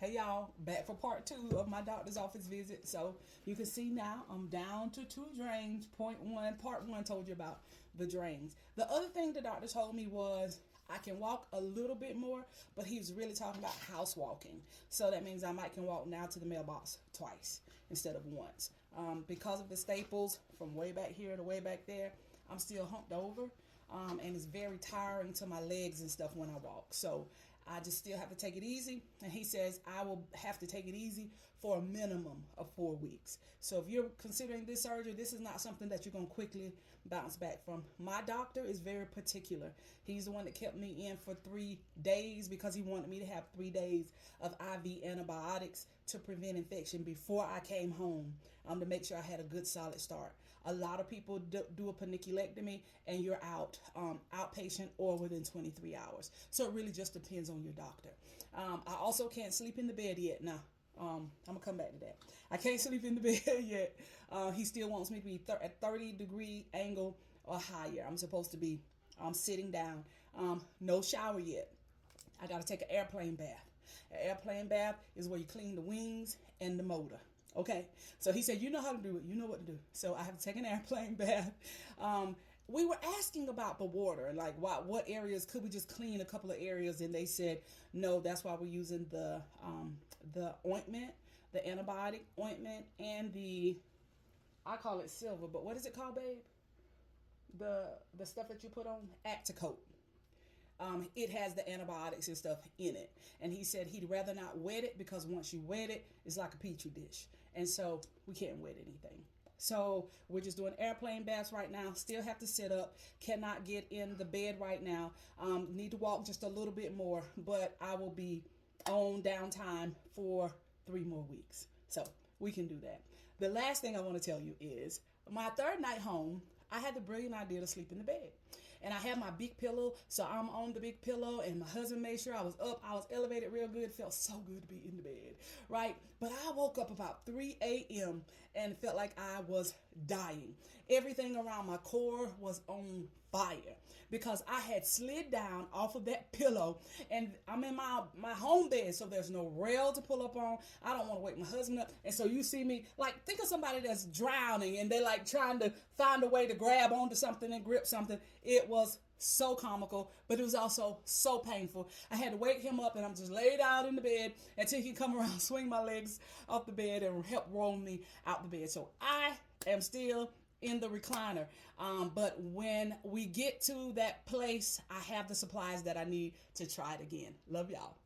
Hey y'all, back for part two of my doctor's office visit. So you can see now I'm down to two drains. Point one, part one told you about the drains. The other thing the doctor told me was I can walk a little bit more, but he was really talking about house walking. So that means I might can walk now to the mailbox twice instead of once. Because of the staples from way back here to way back there, I'm still humped over. And it's very tiring to my legs and stuff when I walk. So I just still have to take it easy. And he says I will have to take it easy for a minimum of 4 weeks. So if you're considering this surgery, this is not something that you're going to quickly bounce back from. My doctor is very particular. He's the one that kept me in for 3 days because he wanted me to have 3 days of IV antibiotics to prevent infection before I came home, to make sure I had a good solid start. A lot of people do a paniculectomy and you're out, outpatient or within 23 hours. So it really just depends on your doctor. I also can't sleep in the bed yet. Now, I'm going to come back to that. I can't sleep in the bed yet. He still wants me to be at 30-degree angle or higher. I'm supposed to be sitting down. No shower yet. I got to take an airplane bath. An airplane bath is where you clean the wings and the motor. Okay, so he said, you know how to do it. You know what to do. So I have to take an airplane bath. We were asking about the water, like what areas could we just clean a couple of areas, and they said no. That's why we're using the ointment, the antibiotic ointment, and I call it silver, but what is it called, babe? The stuff that you put on Acticoat. It has the antibiotics and stuff in it. And he said he'd rather not wet it because once you wet it, it's like a petri dish. And so we can't wet anything. So we're just doing airplane baths right now. Still have to sit up. Cannot get in the bed right now. Need to walk just a little bit more. But I will be on downtime for 3 more weeks. So we can do that. The last thing I want to tell you is my third night home, I had the brilliant idea to sleep in the bed. And I had my big pillow, so I'm on the big pillow, and my husband made sure I was up. I was elevated real good. It felt so good to be in the bed, right? But I woke up about 3 a.m. and felt like I was dying. Everything around my core was on fire because I had slid down off of that pillow, and I'm in my home bed, so there's no rail to pull up on. I don't want to wake my husband up, and so you see me, like, think of somebody that's drowning, and they're like trying to find a way to grab onto something and grip something. It was so comical, but it was also so painful. I had to wake him up, and I'm just laid out in the bed until he can come around, swing my legs off the bed, and help roll me out the bed. So I am still in the recliner. But when we get to that place, I have the supplies that I need to try it again. Love y'all.